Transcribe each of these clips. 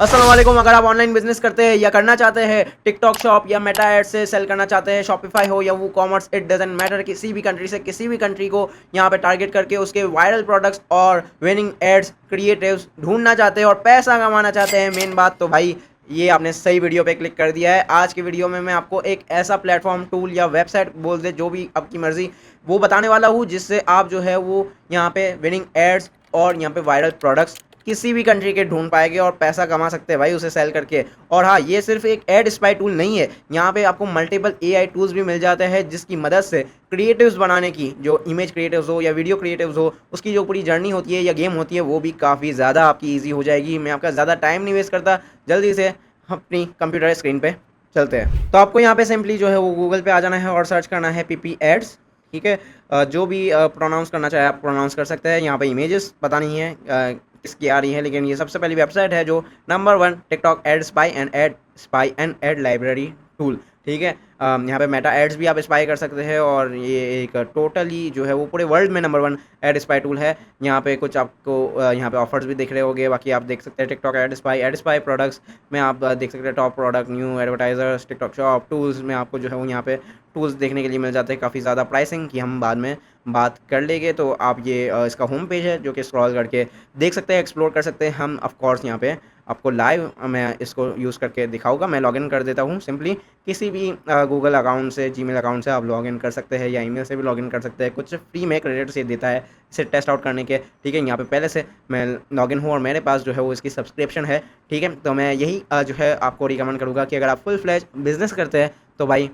अस्सलाम वालेकुम। अगर आप ऑनलाइन बिजनेस करते हैं या करना चाहते हैं, टिकटॉक शॉप या मेटा एड से सेल करना चाहते हैं, शॉपिफाई हो या वो कॉमर्स, इट डजंट मैटर, किसी भी कंट्री से किसी भी कंट्री को यहाँ पे टारगेट करके उसके वायरल प्रोडक्ट्स और विनिंग एड्स क्रिएटिव्स ढूंढना चाहते हैं और पैसा कमाना चाहते हैं, मेन बात तो भाई ये आपने सही वीडियो पे क्लिक कर दिया है। आज की वीडियो में मैं आपको एक ऐसा प्लेटफॉर्म, टूल या वेबसाइट बोल दे, जो भी आपकी मर्जी, वो बताने वाला हूँ जिससे आप जो है वो यहाँ पे विनिंग एड्स और यहाँ पे वायरल प्रोडक्ट्स किसी भी कंट्री के ढूंढ पाएंगे और पैसा कमा सकते हैं भाई उसे सेल करके। और हाँ, ये सिर्फ एक एड स्पाई टूल नहीं है, यहाँ पे आपको मल्टीपल एआई टूल्स भी मिल जाते हैं जिसकी मदद से क्रिएटिव्स बनाने की, जो इमेज क्रिएटिव्स हो या वीडियो क्रिएटिव्स हो, उसकी जो पूरी जर्नी होती है या गेम होती है वो भी काफ़ी ज़्यादा आपकी ईजी हो जाएगी। मैं आपका ज़्यादा टाइम नहीं वेस्ट करता, जल्दी से अपनी कंप्यूटर स्क्रीन पर चलते हैं। तो आपको यहाँ पे सिंपली जो है वो गूगल पे आ जाना है और सर्च करना है पीपी एड्स। ठीक है, जो भी प्रोनाउंस करना चाहे आप प्रोनाउंस कर सकते हैं। यहाँ पे इमेजेस पता नहीं है किसकी आ रही है, लेकिन ये सबसे पहली वेबसाइट है जो number 1 TikTok ad and ad library tool. ठीक है, यहाँ पे मेटा एड्स भी आप स्पाई कर सकते हैं और ये एक टोटली जो है वो पूरे वर्ल्ड में नंबर 1 एड स्पाई टूल है। यहाँ पे कुछ आपको यहाँ पे ऑफर्स भी दिख रहे होंगे। बाकी आप देख सकते हैं टिकटॉक एड स्पाई प्रोडक्ट्स में आप देख सकते हैं top product, new advertisers, TikTok shop, tools में आपको जो है वो यहाँ पे टूल्स देखने के लिए मिल जाते हैं। काफ़ी ज़्यादा प्राइसिंग की हम बाद में बात कर लेंगे। तो आप ये इसका होम पेज है जो कि स्क्रॉल करके देख सकते हैं, एक्सप्लोर कर सकते हैं। हम ऑफ कोर्स यहाँ पे आपको लाइव मैं इसको यूज़ करके दिखाऊंगा। मैं लॉगिन कर देता हूँ सिंपली, किसी भी गूगल अकाउंट से, जीमेल अकाउंट से आप लॉगिन कर सकते हैं या ईमेल से भी लॉगिन कर सकते हैं। कुछ फ्री में क्रेडिट्स ये देता है इसे टेस्ट आउट करने के। ठीक है, यहाँ पे पहले से मैं लॉगिन हूँ और मेरे पास जो है वो इसकी सब्सक्रिप्शन है। ठीक है, तो मैं यही जो है आपको रिकमेंड करूँगा कि अगर आप फुल फ्लैश बिजनेस करते हैं तो भाई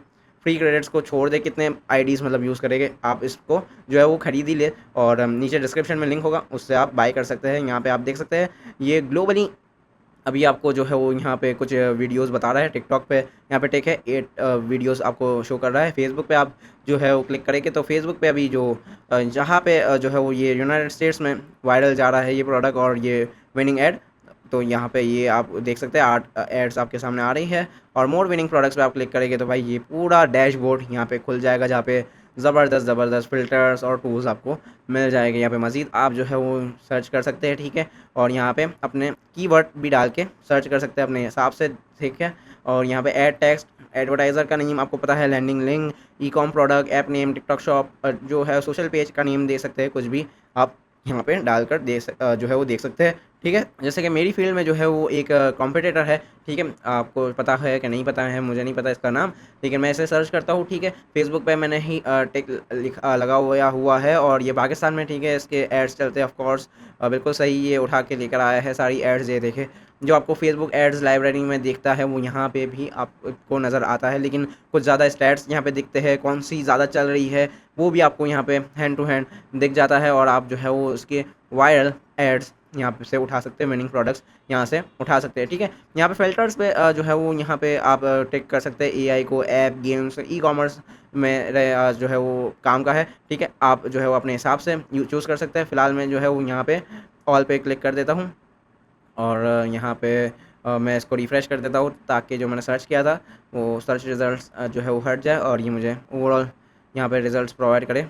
फ्री क्रेडिट्स को छोड़ दे, कितने आईडीज़ मतलब यूज़ करेंगे, आप इसको जो है वो खरीद ही ले। और नीचे डिस्क्रिप्शन में लिंक होगा, उससे आप बाय कर सकते हैं। यहाँ पे आप देख सकते हैं ये ग्लोबली अभी आपको जो है वो यहाँ पे कुछ वीडियोस बता रहा है। टिकटॉक पे यहाँ पे टेक है 8 वीडियोस आपको शो कर रहा है। फेसबुक पे आप जो है वो क्लिक करेंगे तो फेसबुक पे अभी जो जहाँ पे जो है वो ये यूनाइटेड स्टेट्स में वायरल जा रहा है ये प्रोडक्ट और ये विनिंग एड। तो यहाँ पे ये आप देख सकते हैं 8 एड्स आपके सामने आ रही है और मोर विनिंग प्रोडक्ट्स पे आप क्लिक करेंगे तो भाई ये पूरा डैशबोर्ड यहाँ पे खुल जाएगा, जहाँ पे ज़बरदस्त फ़िल्टर्स और टूल्स आपको मिल जाएंगे। यहाँ पे मज़ीद आप जो है वो सर्च कर सकते हैं। ठीक है, और यहाँ पे अपने कीवर्ड भी डाल के सर्च कर सकते हैं अपने हिसाब से। ठीक है, और यहाँ पे ऐड टेक्स्ट, एडवर्टाइज़र का नेम आपको पता है, landing link, e com product, app name, TikTok shop, जो है सोशल पेज का नेम दे सकते हैं। कुछ भी आप यहाँ पे डालकर जो है वो देख सकते हैं। ठीक है, जैसे कि मेरी फील्ड में जो है वो एक कॉम्पिटिटर है। ठीक है, आपको पता है कि नहीं पता है, मुझे नहीं पता इसका नाम, लेकिन मैं इसे सर्च करता हूँ। ठीक है, फेसबुक पे मैंने ही टेक लगा हुआ है और ये पाकिस्तान में। ठीक है, इसके एड्स चलते हैं ऑफ कोर्स, बिल्कुल सही, ये उठा के लेकर आया है सारी एड्स। ये देखे, जो आपको फेसबुक एड्स लाइब्रेरी में दिखता है वो यहाँ पे भी आपको नज़र आता है, लेकिन कुछ ज़्यादा स्टैट्स यहाँ पे दिखते हैं, कौन सी ज़्यादा चल रही है वो भी आपको यहाँ पे हैंड टू हैंड दिख जाता है और आप जो है वो उसके वायरल एड्स यहाँ पे से उठा सकते हैं, विनिंग प्रोडक्ट्स यहाँ से उठा सकते हैं। ठीक है, यहाँ पे फ़िल्टर्स पे जो है वो यहाँ पे आप टिक कर सकते हैं एआई को, ऐप, गेम्स, ई कॉमर्स में जो है वो काम का है। ठीक है, आप जो है वो अपने हिसाब से चूज़ कर सकते हैं। फ़िलहाल मैं जो है वो यहाँ पे ऑल पे क्लिक कर देता हूँ और यहाँ पे मैं इसको रिफ़्रेश कर देता हूँ ताकि जो मैंने सर्च किया था वो सर्च रिज़ल्ट्स जो है वो हट जाए और ये मुझे ओवरऑल यहाँ पे रिज़ल्ट्स प्रोवाइड करे।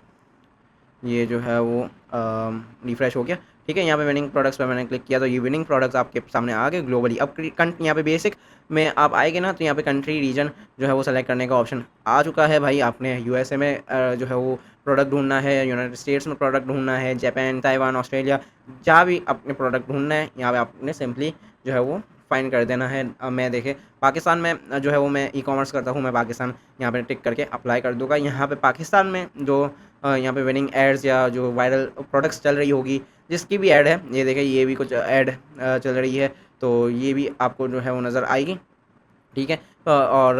ये जो है वो रिफ़्रेश हो गया। ठीक है, यहाँ पे विनिंग प्रोडक्ट्स पे मैंने क्लिक किया तो ये विनिंग प्रोडक्ट्स आपके सामने आ गए ग्लोबली। अब यहाँ पे बेसिक में आप आएंगे ना तो यहाँ पे कंट्री, रीजन जो है वो सेलेक्ट करने का ऑप्शन आ चुका है भाई। आपने यूएसए में जो है वो प्रोडक्ट ढूंढना है, यूनाइटेड स्टेट्स में प्रोडक्ट ढूंढना है, जापान, ताइवान, ऑस्ट्रेलिया, जहाँ भी अपने प्रोडक्ट ढूंढना है यहाँ पे आपने सिंपली जो है वो फाइंड कर देना है। मैं देखे पाकिस्तान में जो है वो मैं ई कॉमर्स करता हूँ, मैं पाकिस्तान यहाँ पे टिक करके अप्लाई कर दूँगा। यहाँ पे पाकिस्तान में जो यहाँ पे विनिंग एड्स या जो वायरल प्रोडक्ट्स चल रही होगी, जिसकी भी ऐड है, ये देखें ये भी कुछ ऐड चल रही है तो ये भी आपको जो है वो नज़र आएगी। ठीक है, और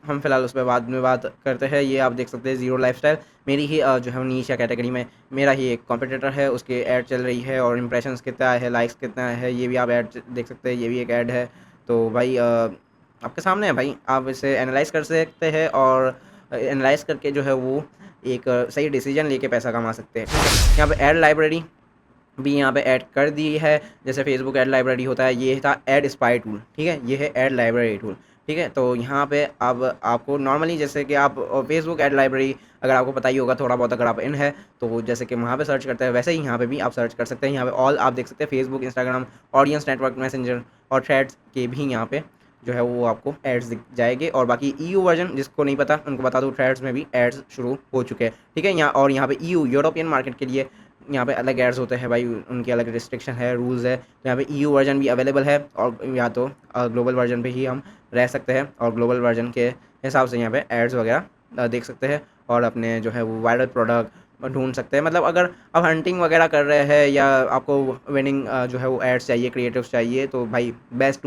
हम फिलहाल उस पर बाद में बात करते हैं। ये आप देख सकते हैं ज़ीरो लाइफस्टाइल, मेरी ही जो है नीश या कैटेगरी में मेरा ही एक कॉम्पिटिटर है, उसकी ऐड चल रही है और इंप्रेशंस कितना है, लाइक्स कितना है, ये भी आप ऐड देख सकते हैं। ये भी एक ऐड है। तो भाई आपके सामने है भाई, आप इसे एनालाइज़ कर सकते हैं और एनालाइज़ करके जो है वो एक सही डिसीजन लेके पैसा कमा सकते हैं। ठीक है, यहाँ पे ऐड लाइब्रेरी भी यहाँ पे ऐड कर दी है, जैसे फेसबुक ऐड लाइब्रेरी होता है, ये था ऐड स्पाई टूल। ठीक है, ये है ऐड लाइब्रेरी टूल। ठीक है, तो यहाँ पे अब आपको नॉर्मली जैसे कि आप फेसबुक एड लाइब्रेरी अगर आपको पता ही होगा थोड़ा बहुत, अगर आप इन है तो जैसे कि वहाँ पे सर्च करते हैं वैसे ही यहाँ पे भी आप सर्च कर सकते हैं। यहाँ पे ऑल आप देख सकते हैं, Facebook, Instagram, audience network, messenger और थ्रेड्स के भी यहाँ पे जो है वो आपको एड्स दिख जाएंगे। और बाकी ईयू वर्जन जिसको नहीं पता उनको बता दूँ, थ्रेड्स में भी एड्स शुरू हो चुके हैं। ठीक है, यहाँ और यहाँ पे ईयू यूरोपियन मार्केट के लिए यहाँ पे अलग एड्स होते हैं भाई, उनके अलग रिस्ट्रिक्शन है, रूल्स है। तो यहाँ पे ईयू वर्जन भी अवेलेबल है और या तो ग्लोबल वर्जन पे ही हम रह सकते हैं और ग्लोबल वर्जन के हिसाब से यहाँ पे एड्स वगैरह देख सकते हैं और अपने जो है वो वायरल प्रोडक्ट ढूंढ सकते हैं। मतलब अगर आप हंटिंग वगैरह कर रहे हैं या आपको विनिंग जो है वो एड्स चाहिए, क्रिएटिव्स चाहिए, तो भाई बेस्ट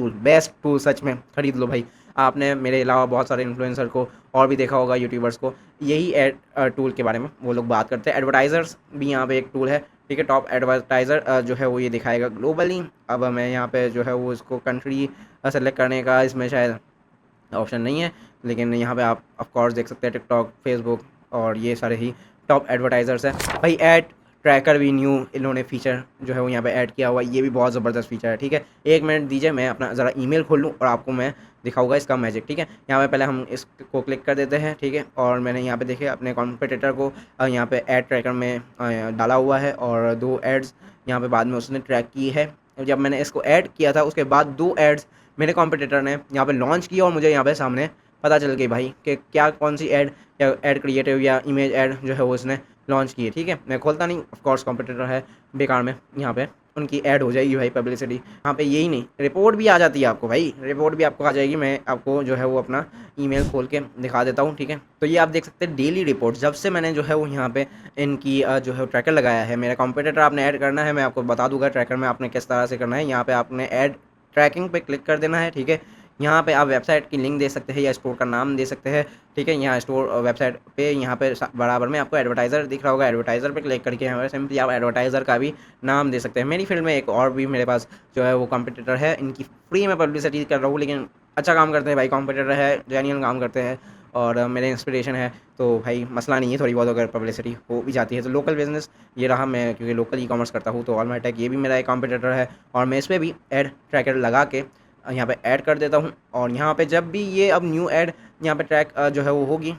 टूल सच में खरीद लो भाई। आपने मेरे अलावा बहुत सारे इन्फ्लुएंसर को और भी देखा होगा, यूट्यूबर्स को यही एड टूल के बारे में वो लोग बात करते हैं। एडवर्टाइजर्स भी यहाँ पे एक टूल है, ठीक है। टॉप एडवर्टाइज़र जो है वो ये दिखाएगा ग्लोबली। अब मैं यहाँ पे जो है वो इसको कंट्री सेलेक्ट करने का इसमें शायद ऑप्शन नहीं है, लेकिन यहाँ पे आप ऑफ कोर्स देख सकते हैं टिकटॉक, फेसबुक और ये सारे ही टॉप एडवर्टाइज़र्स हैं भाई। ऐड ट्रैकर भी न्यू इन्होंने फीचर जो है वो यहाँ पे ऐड किया हुआ है, ये भी बहुत ज़बरदस्त फीचर है। ठीक है, 1 मिनट दीजिए, मैं अपना ज़रा ईमेल खोल लूँ और आपको मैं दिखाऊंगा इसका मैजिक। ठीक है, यहाँ पे पहले हम इसको क्लिक कर देते हैं। ठीक है, और मैंने यहाँ पे देखे अपने कॉम्पिटिटर को यहाँ पे ऐड ट्रैकर में डाला हुआ है और 2 एड्स यहाँ पे बाद में उसने ट्रैक की है। जब मैंने इसको ऐड किया था उसके बाद 2 एड्स मेरे कॉम्पिटिटर ने यहाँ पे लॉन्च किया और मुझे यहाँ पे सामने पता चल गई भाई कि क्या कौन सी ऐड या ऐड क्रिएटिव या इमेज ऐड जो है वो इसने लॉन्च की है। ठीक है, मैं खोलता नहीं, ऑफ कोर्स कॉम्पिटिटर है, बेकार में यहाँ पे उनकी ऐड हो जाएगी भाई, पब्लिसिटी। यहाँ पे यही नहीं, रिपोर्ट भी आ जाती है आपको भाई, रिपोर्ट भी आपको आ जाएगी। मैं आपको जो है वो अपना ईमेल खोल के दिखा देता हूँ। ठीक है, तो ये आप देख सकते हैं डेली रिपोर्ट, जब से मैंने जो है वो यहाँ पे इनकी जो है ट्रैकर लगाया है। मेरा कॉम्पिटिटर आपने ऐड करना है, मैं आपको बता दूंगा ट्रैकर में आपने किस तरह से करना है। यहाँ पे आपने ऐड ट्रैकिंग पे क्लिक कर देना है। ठीक है, यहाँ पे आप वेबसाइट की लिंक दे सकते हैं या स्टोर का नाम दे सकते हैं। ठीक है, यहाँ स्टोर वेबसाइट पे यहाँ पे बराबर में आपको एडवर्टाइज़र दिख रहा होगा, एडवर्टाइज़र पे क्लिक करके यहाँ पे सिंपली आप एडवर्टाइज़र का भी नाम दे सकते हैं। मेरी फील्ड में एक और भी मेरे पास जो है वो कॉम्पिटिटर है, इनकी फ्री में पब्लिसिटी कर रहा हूँ, लेकिन अच्छा काम करते हैं भाई, कॉम्पिटिटर है, जेन्युइन काम करते हैं और मेरे इंस्पिरेशन है, तो भाई मसला नहीं है। थोड़ी बहुत अगर पब्लिसिटी हो भी जाती है तो लोकल बिजनेस ये रहा, मैं क्योंकि लोकल ई कॉमर्स करता हूँ तो ऑल माई टेक ये भी मेरा एक कॉम्पिटिटर है और मैं इस पर भी एड ट्रैकर लगा के यहाँ पे ऐड कर देता हूँ। और यहाँ पे जब भी ये अब न्यू ऐड यहाँ पे ट्रैक जो है वो होगी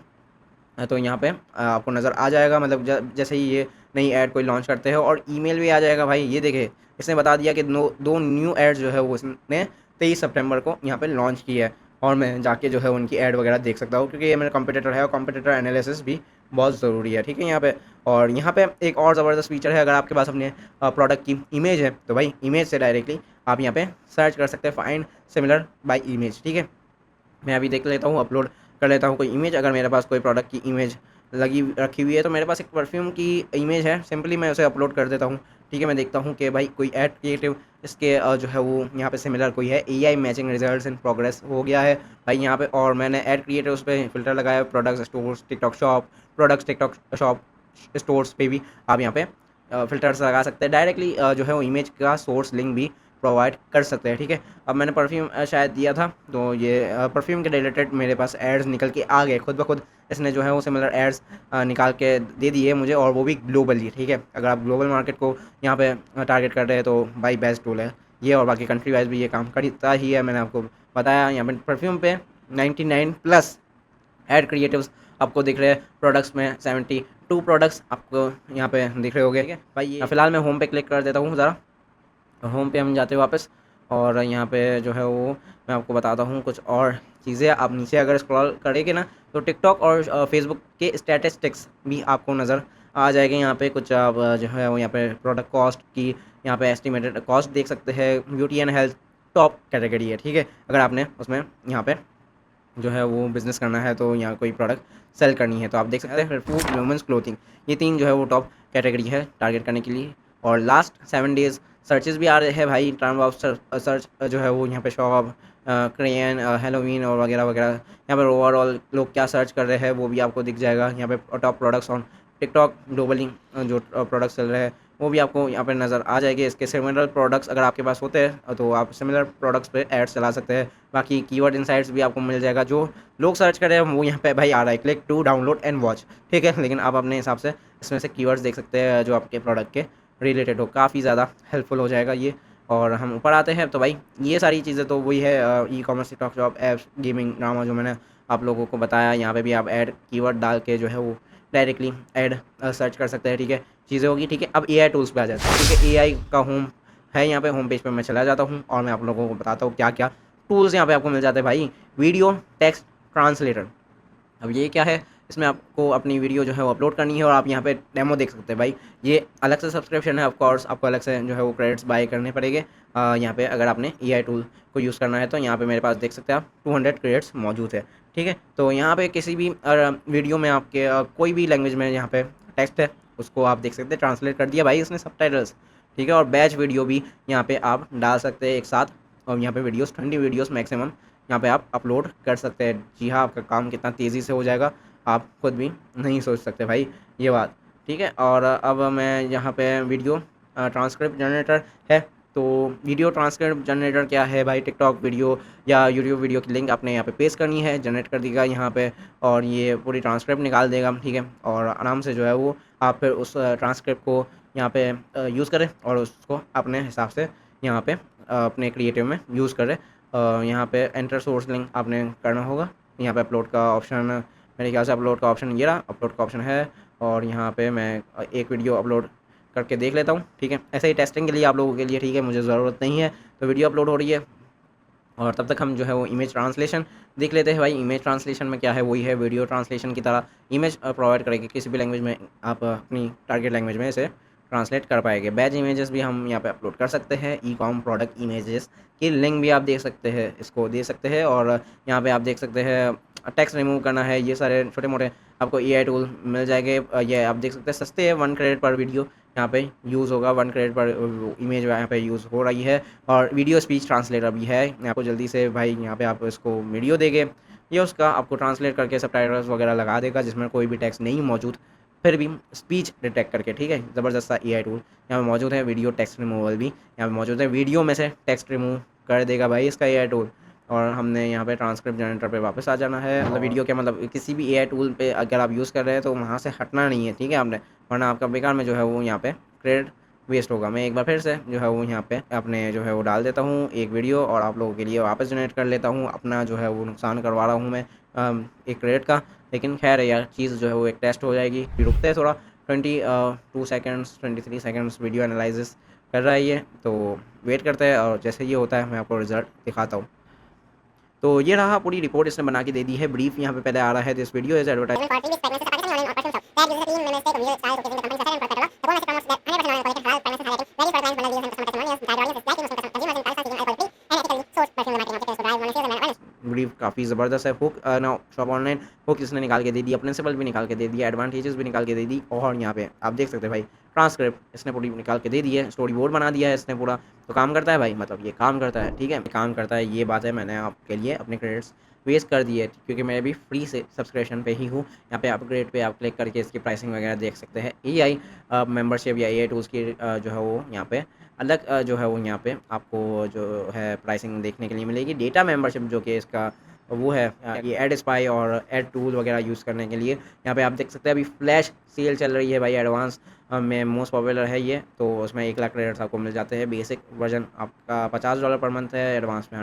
तो यहाँ पे आपको नज़र आ जाएगा। मतलब जैसे ही ये नई ऐड कोई लॉन्च करते हैं और ईमेल भी आ जाएगा भाई। ये देखे इसने बता दिया कि 2 न्यू ऐड जो है वो इसने 23 सितंबर को यहाँ पे लॉन्च की है और मैं जाके जो है उनकी ऐड वगैरह देख सकता हूँ, क्योंकि ये मेरा कंपटीटर है और कंपटीटर एनालिसिस भी बहुत ज़रूरी है। ठीक है, यहाँ पे और यहाँ पे एक और ज़बरदस्त फीचर है, अगर आपके पास अपने प्रोडक्ट की इमेज है तो भाई इमेज से डायरेक्टली आप यहाँ पे सर्च कर सकते हैं, फाइंड सिमिलर बाय इमेज। ठीक है, मैं अभी देख लेता हूँ, अपलोड कर लेता हूँ कोई इमेज। अगर मेरे पास कोई प्रोडक्ट की इमेज लगी रखी हुई है तो मेरे पास एक परफ्यूम की इमेज है, सिंपली मैं उसे अपलोड कर देता हूँ। ठीक है, मैं देखता हूँ कि भाई कोई ऐड क्रिएटिव इसके जो है वो यहाँ पे सिमिलर कोई है, AI matching results in progress हो गया है भाई यहाँ पे। और मैंने ऐड क्रिएटिव उस पर फिल्टर लगाया, products stores TikTok shop, products TikTok shop stores पे भी आप यहाँ पे फ़िल्टर्स लगा सकते हैं। डायरेक्टली जो है वो इमेज का सोर्स लिंक भी प्रोवाइड कर सकते हैं। ठीक है, अब मैंने परफ्यूम शायद दिया था तो ये परफ्यूम के रिलेटेड मेरे पास एड्स निकल के आ गए खुद ब खुद। इसने जो है वो सिमिलर एड्स निकाल के दे दिए मुझे और वो भी ग्लोबली। ठीक है, अगर आप ग्लोबल मार्केट को यहाँ पे टारगेट कर रहे हैं तो भाई बेस्ट टूल है ये, और बाकी कंट्री वाइज भी ये काम करता ही है। मैंने आपको बताया यहाँ पे परफ्यूम पे 99+ ऐड क्रिएटिव्स आपको दिख रहे हैं, प्रोडक्ट्स में 72 प्रोडक्ट्स आपको यहाँ पे दिख रहे होंगे। ठीक है भाई, ये फिलहाल मैं होम पे क्लिक कर देता हूँ ज़रा, होम पे हम जाते हैं वापस और यहाँ पे जो है वो मैं आपको बताता हूँ कुछ और चीज़ें। आप नीचे अगर स्क्रॉल करेंगे ना तो टिकटॉक और फेसबुक के स्टैटिस्टिक्स भी आपको नज़र आ जाएंगे। यहाँ पे कुछ आप जो है वो यहाँ पे प्रोडक्ट कॉस्ट की यहाँ पे एस्टिमेटेड कॉस्ट देख सकते हैं। Beauty and health top category है। ठीक है, अगर आपने उसमें यहाँ पे जो है वो बिज़नेस करना है तो यहाँ कोई प्रोडक्ट सेल करनी है तो आप देख सकते हैं। फिर फूड, वुमेंस क्लोथिंग, ये 3 जो है वो टॉप कैटेगरी है टारगेट करने के लिए। और लास्ट 7 डेज़ सर्चेस भी आ रहे हैं भाई, टर्म ऑफ सर्च जो है वो यहाँ पे शॉप, क्रेन, हेलोवीन और वगैरह वगैरह। यहाँ पर ओवरऑल लोग क्या सर्च कर रहे हैं वो भी आपको दिख जाएगा। यहाँ पे top products on TikTok globally जो प्रोडक्ट्स चल रहे हैं वो भी आपको यहाँ पे नज़र आ जाएंगे। इसके सिमिलर प्रोडक्ट्स अगर आपके पास होते हैं तो आप सिमिलर प्रोडक्ट्स पे एड्स चला सकते हैं। बाकी कीवर्ड इनसाइट्स भी आपको मिल जाएगा, जो लोग सर्च कर रहे हैं वो यहाँ पे भाई आ रहा है, click to download and watch. ठीक है, लेकिन आप अपने हिसाब से इसमें से कीवर्ड्स देख सकते हैं जो आपके प्रोडक्ट के रिलेटेड हो, काफ़ी ज़्यादा हेल्पफुल हो जाएगा ये। और हम ऊपर आते हैं तो भाई ये सारी चीज़ें तो वही है, e commerce, TikTok shop, apps, gaming, drama जो मैंने आप लोगों को बताया। यहाँ पे भी आप ऐड कीवर्ड डाल के जो है वो डायरेक्टली ऐड सर्च कर सकते हैं, ठीक है, चीज़ें होगी, ठीक है। अब एआई टूल्स पे आ जाते हैं, ठीक है। एआई का होम है यहाँ पे, होम पेज पे मैं चला जाता हूँ और मैं आप लोगों को बताता हूँ क्या क्या टूल्स यहाँ पे आपको मिल जाते हैं भाई। वीडियो टेक्स्ट ट्रांसलेटर, अब ये क्या है, इसमें आपको अपनी वीडियो जो है वो अपलोड करनी है और आप यहाँ पे डेमो देख सकते हैं भाई। ये अलग से सब्सक्रिप्शन है, ऑफ कोर्स आपको अलग से जो है वो क्रेडिट्स बाय करने पड़ेंगे। यहाँ पे अगर आपने एआई टूल को यूज़ करना है तो यहाँ पे मेरे पास देख सकते हैं आप 200 क्रेडिट्स मौजूद है, ठीक है। तो यहाँ पे किसी भी वीडियो में आपके कोई भी लैंग्वेज में यहाँ पे टेक्स्ट है उसको आप देख सकते हैं, ट्रांसलेट कर दिया भाई इसने सबटाइटल्स, ठीक है। और बैच वीडियो भी यहाँ पे आप डाल सकते हैं एक साथ, और यहाँ पे वीडियोस 20 वीडियोस मैक्सिमम यहाँ पे आप अपलोड कर सकते हैं। जी हाँ, आपका काम कितना तेज़ी से हो जाएगा आप खुद भी नहीं सोच सकते भाई ये बात, ठीक है। और अब मैं यहाँ पे वीडियो ट्रांसक्रिप्ट जनरेटर है, तो वीडियो ट्रांसक्रिप्ट जनरेटर क्या है भाई, टिकटॉक वीडियो या यूट्यूब वीडियो की लिंक आपने यहाँ पे पेस्ट करनी है, जनरेट कर देगा यहाँ पे और ये पूरी ट्रांसक्रिप्ट निकाल देगा, ठीक है। और आराम से जो है वो आप फिर उस ट्रांसक्रिप्ट को यहाँ पे यूज़ करें और उसको अपने हिसाब से यहाँ पे अपने क्रिएटिव में यूज़ करें। यहाँ पे एंटर सोर्स लिंक आपने करना होगा, यहाँ पे अपलोड का ऑप्शन, मेरे ख्याल से अपलोड का ऑप्शन ये रहा, अपलोड का ऑप्शन है। और यहाँ पे मैं एक वीडियो अपलोड करके देख लेता हूँ, ठीक है। ऐसे ही टेस्टिंग के लिए आप लोगों के लिए, ठीक है, मुझे ज़रूरत नहीं है। तो वीडियो अपलोड हो रही है और तब तक हम जो है वो इमेज ट्रांसलेशन देख लेते हैं भाई। इमेज ट्रांसलेशन में क्या है, वही है वीडियो ट्रांसलेशन की तरह इमेज प्रोवाइड करेगी, किसी भी लैंग्वेज में आप अपनी टारगेट लैंग्वेज में इसे ट्रांसलेट कर पाएंगे। बैच इमेजेस भी हम यहाँ पे अपलोड कर सकते हैं, ई कॉम प्रोडक्ट इमेजेस की लिंक भी आप देख सकते हैं, इसको दे सकते हैं। और यहाँ पे आप देख सकते हैं टेक्स्ट रिमूव करना है, ये सारे छोटे मोटे आपको एआई टूल मिल जाएंगे। ये आप देख सकते हैं सस्ते हैं, 1 क्रेडिट पर वीडियो यहाँ पे यूज़ होगा, 1 क्रेडिट पर इमेज यहाँ पे यूज़ हो रही है। और वीडियो स्पीच ट्रांसलेटर भी है, आपको जल्दी से भाई यहाँ पे आप इसको वीडियो देंगे, ये उसका आपको ट्रांसलेट करके सबटाइटल्स वगैरह लगा देगा जिसमें कोई भी टेक्स्ट नहीं मौजूद, फिर भी स्पीच डिटेक्ट करके, ठीक है। ज़बरदस्त सा एआई टूल यहाँ पे मौजूद है। वीडियो टेक्स्ट रिमूवल भी यहाँ पे मौजूद है, वीडियो में से टेक्स्ट रिमूव कर देगा भाई इसका एआई टूल। और हमने यहाँ पे ट्रांसक्रिप्ट जनरेटर पे वापस आ जाना है, मतलब वीडियो के मतलब किसी भी एआई टूल पे अगर आप यूज़ कर रहे हैं तो वहाँ से हटना नहीं है, ठीक है आपने, वरना आपका बेकार में जो है वो यहाँ पे क्रेडिट वेस्ट होगा। मैं एक बार फिर से जो है वो यहाँ पे अपने जो है वो डाल देता हूँ एक वीडियो और आप लोगों के लिए वापस जनरेट कर लेता हूँ। अपना जो है वो नुकसान करवा रहा हूँ मैं एक क्रेडिट का, लेकिन खैर यार चीज़ जो है वो एक टेस्ट हो जाएगी। रुकते हैं थोड़ा, 22 सेकेंड्स 23 सेकेंड्स वीडियो एनालिसिस कर रहा है ये, तो वेट करते हैं और जैसे ये होता है मैं आपको रिजल्ट दिखाता हूँ। तो ये रहा, पूरी रिपोर्ट इसने बना के दे दी है। ब्रीफ यहाँ पे पहले आ रहा है, दिस वीडियो इज ब्रीफ काफ़ी ज़बरदस्त है। हुक ना शॉप ऑनलाइन हुक इसने निकाल के दे दिया, प्रिंसिपल भी निकाल के दे दिया, एडवांटेजेस भी निकाल के दे दी। और यहाँ पे आप देख सकते हैं भाई ट्रांसक्रिप्ट इसने पूरी निकाल के दे दी है, स्टोरी बोर्ड बना दिया है इसने पूरा। तो काम करता है भाई, मतलब ये काम करता है, ठीक है, काम करता है, ये बात है। मैंने आपके लिए अपने क्रेडिट्स वेस्ट कर दिए क्योंकि मैं भी फ्री से सब्सक्रिप्शन पे ही हूँ। यहाँ पे अपग्रेड पे आप क्लिक करके इसकी प्राइसिंग वगैरह देख सकते हैं। एआई मेंबरशिप या एआई टूल्स की जो है वो यहाँ पे अलग जो है वो यहाँ पे आपको जो है प्राइसिंग देखने के लिए मिलेगी। डेटा मेंबरशिप जो कि इसका वो है ये एड स्पाई और एड टूल वगैरह यूज़ करने के लिए यहाँ पे आप देख सकते हैं अभी फ्लैश सेल चल रही है भाई। एडवांस में मोस्ट पॉपुलर है ये, तो उसमें 1 लाख क्रेडिट्स आपको मिल जाते हैं। बेसिक वर्जन आपका $50 पर मंथ है, एडवांस में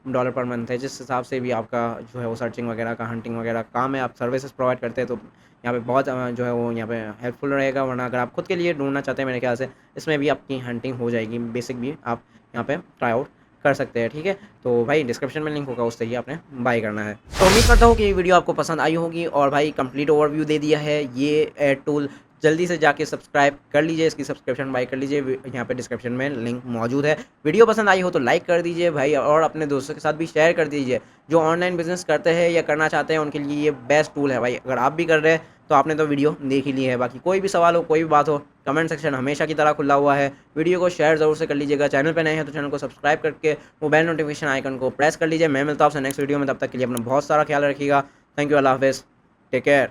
$100 पर मंथ है। जिस हिसाब से भी आपका जो है वो सर्चिंग वगैरह का, हंटिंग वगैरह काम है, आप सर्विसेज प्रोवाइड करते हैं तो यहाँ पे बहुत जो है वो यहाँ पे हेल्पफुल रहेगा। वरना अगर आप खुद के लिए ढूंढना चाहते हैं मेरे ख्याल से इसमें भी आपकी हंटिंग हो जाएगी, बेसिक भी आप यहाँ पे ट्राई आउट कर सकते हैं, ठीक है। तो भाई डिस्क्रिप्शन में लिंक होगा, उससे ही आपने बाय करना है। तो उम्मीद करता हूँ कि ये वीडियो आपको पसंद आई होगी और भाई कंप्लीट ओवरव्यू दे दिया है ये एड टूल। जल्दी से जाके सब्सक्राइब कर लीजिए, इसकी सब्सक्रिप्शन बाय कर लीजिए, यहाँ पे डिस्क्रिप्शन में लिंक मौजूद है। वीडियो पसंद आई हो तो लाइक कर दीजिए भाई और अपने दोस्तों के साथ भी शेयर कर दीजिए। जो ऑनलाइन बिजनेस करते हैं या करना चाहते हैं उनके लिए ये बेस्ट टूल है भाई। अगर आप भी कर रहे हैं तो आपने तो वीडियो देख ही ली है। बाकी कोई भी सवाल हो, कोई भी बात हो, कमेंट सेक्शन हमेशा की तरह खुला हुआ है। वीडियो को शेयर ज़रूर से कर लीजिएगा। चैनल पे नए हैं तो चैनल को सब्सक्राइब करके मोबाइल नोटिफिकेशन आइकन को प्रेस कर लीजिए। मैं मिलता हूँ आपसे नेक्स्ट वीडियो में, तब तक के लिए अपना बहुत सारा ख्याल रखिएगा। थैंक यू, अल्लाह हाफिज़, टेक केयर।